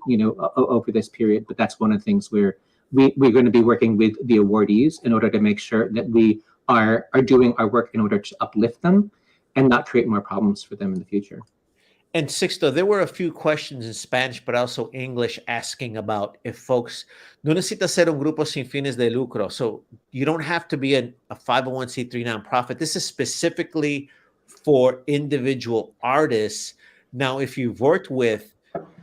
over this period, but that's one of the things we're going to be working with the awardees in order to make sure that we are doing our work in order to uplift them and not create more problems for them in the future. And Sixto, there were a few questions in Spanish, but also English, asking about if folks no necesita ser un grupo sin fines de lucro. So you don't have to be a 501c3 nonprofit. This is specifically for individual artists. Now, if you've worked with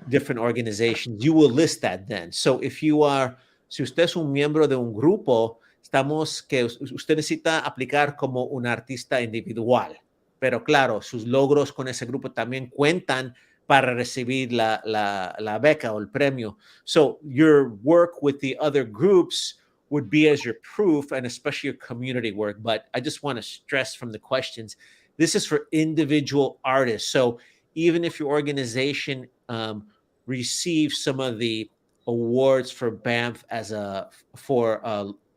different organizations, you will list that then. So if you are, si usted es un miembro de un grupo, estamos que usted necesita aplicar como un artista individual. Pero claro, sus logros con ese grupo también cuentan para recibir la beca o el premio. So your work with the other groups would be as your proof, and especially your community work. But I just want to stress from the questions, this is for individual artists. So even if your organization receives some of the awards for BANF for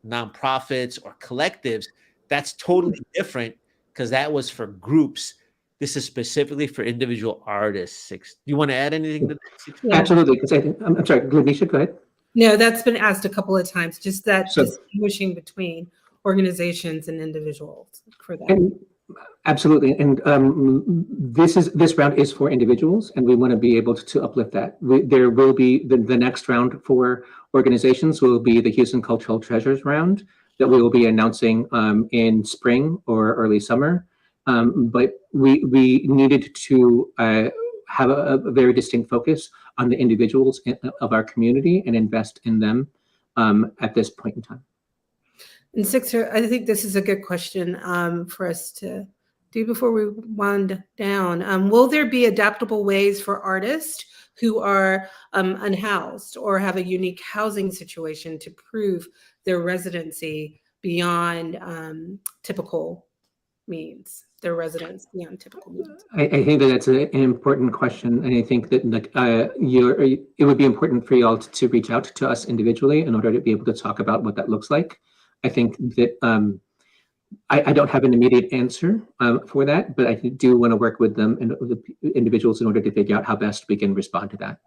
nonprofits or collectives, that's totally different, because that was for groups. This is specifically for individual artists. Do you want to add anything to that? Yeah. Absolutely. Because I'm sorry, Glenisha, go ahead. No, that's been asked a couple of times, just that So- distinguishing between organizations and individuals for that. And absolutely. And this round is for individuals, and we want to be able to uplift that. There will be the next round for organizations will be the Houston Cultural Treasures round that we will be announcing in spring or early summer. But we needed to have a very distinct focus on the individuals of our community and invest in them at this point in time. And Sixto, I think this is a good question for us to do before we wind down. Will there be adaptable ways for artists who are unhoused or have a unique housing situation to prove their residency beyond typical means, their residence beyond typical means? I think that that's an important question, and I think that it would be important for y'all to reach out to us individually in order to be able to talk about what that looks like. I think that I don't have an immediate answer for that, but I do want to work with them and the individuals in order to figure out how best we can respond to that.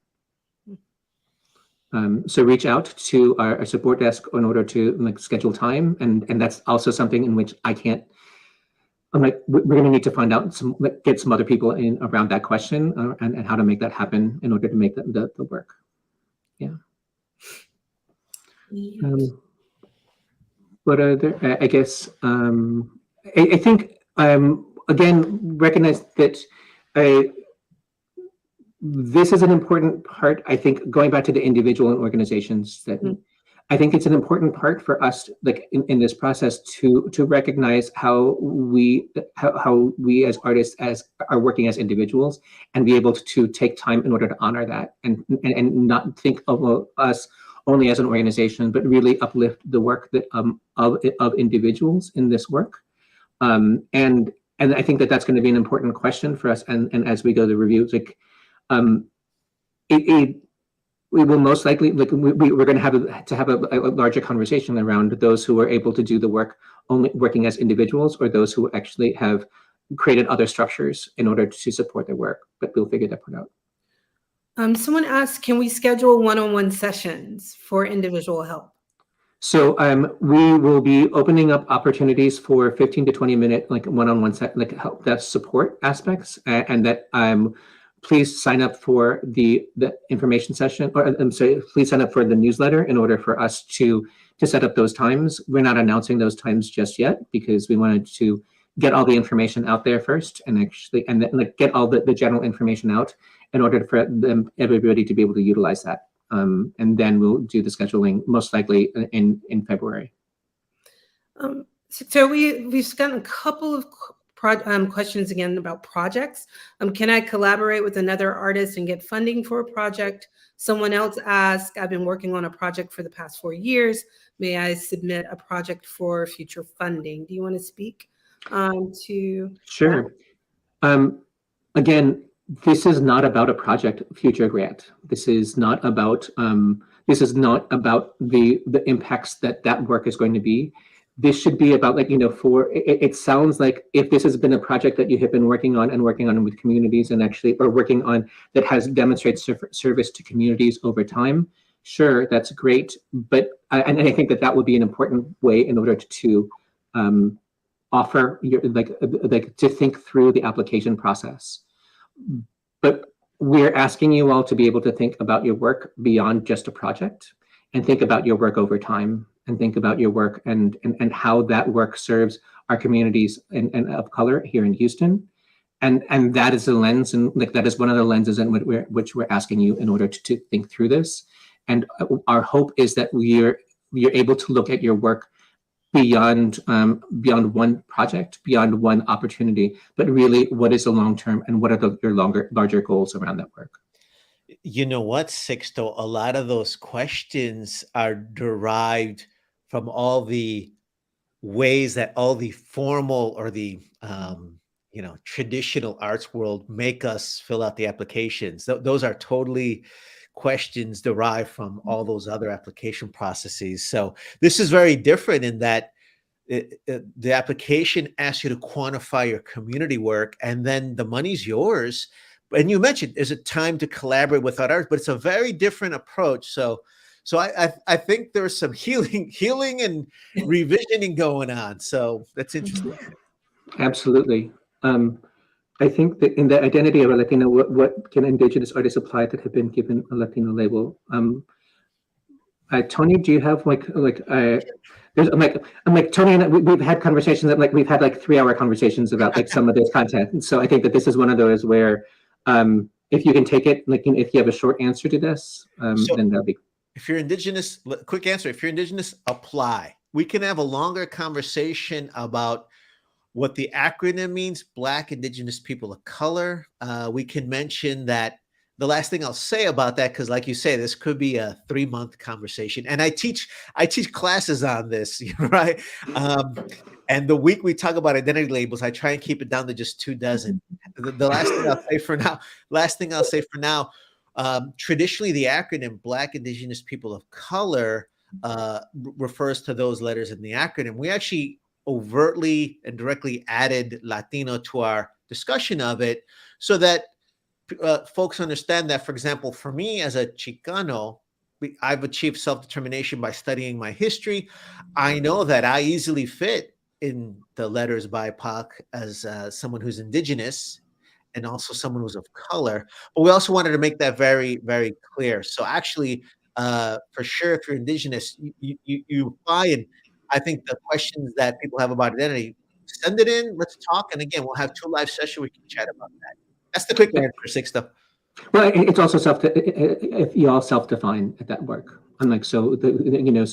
So reach out to our support desk in order to schedule time, and that's also something in which I can't. I'm like, we're going to need to find out get some other people in around that question and how to make that happen in order to make the work. Yeah. But I guess I think again recognize that this is an important part. I think going back to the individual and organizations, that I think it's an important part for us, like in this process, to recognize how we as artists are working as individuals, and be able to take time in order to honor that, and not think of us only as an organization, but really uplift the work that of individuals in this work. And I think that that's going to be an important question for us. And as we go to reviews, like we will most likely, like we're going to have a larger conversation around those who are able to do the work only working as individuals, or those who actually have created other structures in order to support their work. But we'll figure that part out. Someone asked, can we schedule one-on-one sessions for individual help? So we will be opening up opportunities for 15 to 20 minute like one-on-one help desk support aspects, and that please sign up for the information session, or I'm sorry, please sign up for the newsletter in order for us to set up those times. We're not announcing those times just yet because we wanted to get all the information out there first, and then like get all the general information out in order for everybody to be able to utilize that. And then we'll do the scheduling most likely in February. So we've gotten a couple of questions again about projects. Can I collaborate with another artist and get funding for a project? Someone else asked, I've been working on a project for the past 4 years. May I submit a project for future funding? Do you want to speak to? Sure. Again, this is not about a project future grant. This is not about the impacts that work is going to be. This should be about, like, it sounds like if this has been a project that you have been working on with communities, and actually, or working on, that has demonstrated service to communities over time, sure, that's great. But and I think that would be an important way in order to offer your, like to think through the application process. But we're asking you all to be able to think about your work beyond just a project, and think about your work over time, and think about your work and how that work serves our communities and of color here in Houston. And that is the lens, and like that is one of the lenses in which we're asking you in order to think through this. And our hope is that you're able to look at your work beyond one project, beyond one opportunity, but really what is the long term and what are your larger goals around that work. You know what, Sixto? A lot of those questions are derived from all the ways that all the formal or the traditional arts world make us fill out the applications. Those are totally questions derived from all those other application processes. So this is very different in that the application asks you to quantify your community work, and then the money's yours. And you mentioned there's a time to collaborate with others, but it's a very different approach. So I think there's some healing and revisioning going on. So that's interesting. Absolutely. I think that in the identity of a Latino, what can Indigenous artists apply that have been given a Latino label? Tony, do you have there's I'm like Tony and we've had conversations that we've had 3-hour conversations about some of this content. And so I think that this is one of those where if you can take it, if you have a short answer to this, then that'd be. If you're Indigenous, quick answer, if you're Indigenous, apply. We can have a longer conversation about what the acronym means, Black, Indigenous, People of Color. We can mention that. The last thing I'll say about that, because like you say, this could be a 3-month conversation. And I teach classes on this, right? And the week we talk about identity labels, I try and keep it down to just 2 dozen. The last thing I'll say for now, traditionally the acronym Black, Indigenous, People of Color refers to those letters in the acronym. We actually overtly and directly added Latino to our discussion of it so that folks understand that, for example, for me as a Chicano, I've achieved self-determination by studying my history. I know that I easily fit in the letters BIPOC as someone who's Indigenous and also someone who's of color. But we also wanted to make that very, very clear. So actually, for sure, if you're Indigenous, you apply. And I think the questions that people have about identity, send it in, let's talk. And again, we'll have 2 live sessions. We can chat about that. That's the quick answer, Sixto. Well, it's also if you all self-define at that work. So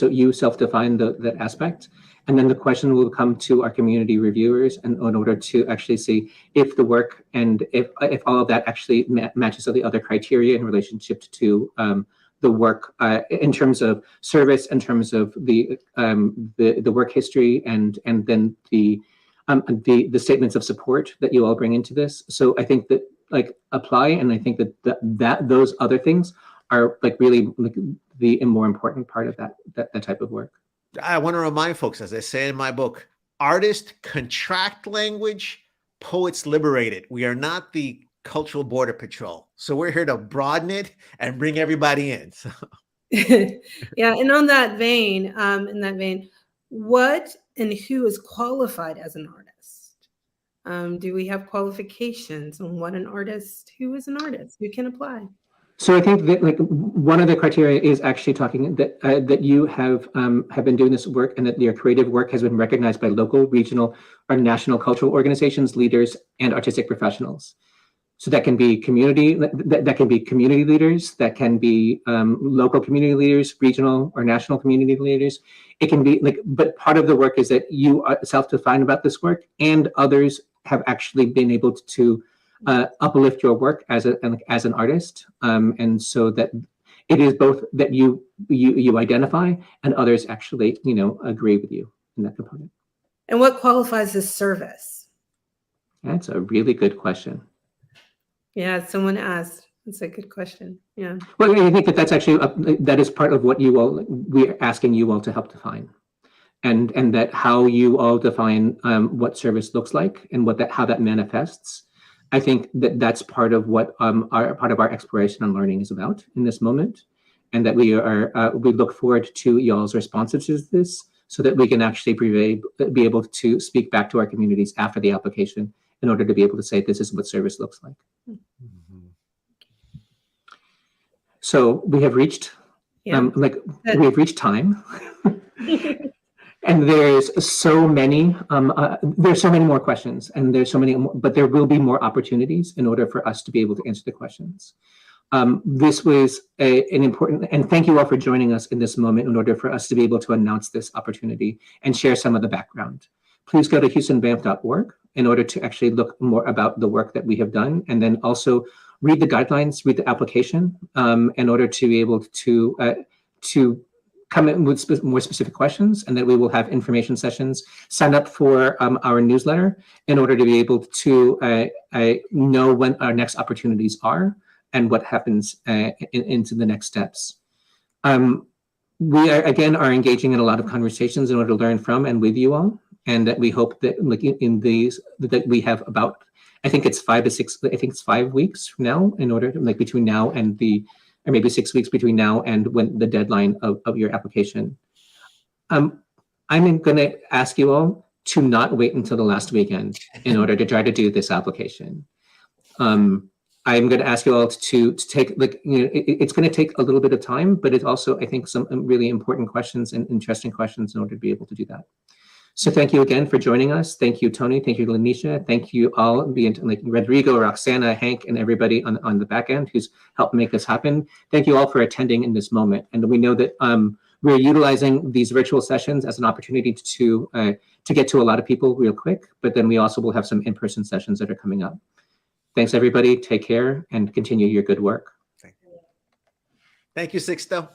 you self-define that aspect, and then the question will come to our community reviewers, and in order to actually see if the work and if all of that actually matches all the other criteria in relationship to the work in terms of service, in terms of the work history, and then the statements of support that you all bring into this. So I think that apply, and I think that those other things are really the more important part of that type of work. I want to remind folks, as I say in my book, artists contract language, poets liberate it. We are not the Cultural Border Patrol. So we're here to broaden it and bring everybody in. So. Yeah, and on that vein, what and who is qualified as an artist? Do we have qualifications on what an artist, who is an artist, who can apply? So I think that one of the criteria is actually talking that you have been doing this work, and that your creative work has been recognized by local, regional, or national cultural organizations, leaders, and artistic professionals. So that can be community leaders, that can be local community leaders, regional or national community leaders. It can be but part of the work is that you are self-defined about this work, and others have actually been able to uplift your work as an artist, and so that it is both that you identify and others actually agree with you in that component. And what qualifies as service? That's a really good question. Yeah, someone asked. It's a good question. Yeah. Well, I think that's actually that is part of what we're asking you all to help define, and that how you all define what service looks like and how that manifests. I think that's part of what our exploration and learning is about in this moment, and that we look forward to y'all's responses to this, so that we can actually be able to speak back to our communities after the application in order to be able to say this is what service looks like. Mm-hmm. So we have reached, Yeah. we have reached time. And there's so many more questions, and there's so many more, but there will be more opportunities in order for us to be able to answer the questions. This was an important, and thank you all for joining us in this moment in order for us to be able to announce this opportunity and share some of the background. Please go to houstonbanf.org in order to actually look more about the work that we have done, and then also read the guidelines, read the application in order to be able to come in with more specific questions, and that we will have information sessions. Sign up for our newsletter in order to be able to know when our next opportunities are and what happens into the next steps. We are engaging in a lot of conversations in order to learn from and with you all, and that we hope that like in these that we have about, I think it's 5 to 6, I think it's 5 weeks from now in order to like between now and or maybe 6 weeks between now and when the deadline of your application. I'm going to ask you all to not wait until the last weekend in order to try to do this application. I'm going to ask you all to take, like, it's going to take a little bit of time, but it's also, I think, some really important questions and interesting questions in order to be able to do that. So thank you again for joining us. Thank you, Tony. Thank you, Lanisha. Thank you all, like Rodrigo, Roxana, Hank, and everybody on the back end who's helped make this happen. Thank you all for attending in this moment. And we know that we're utilizing these virtual sessions as an opportunity to get to a lot of people real quick, but then we also will have some in-person sessions that are coming up. Thanks, everybody. Take care and continue your good work. Thank you, Sixto.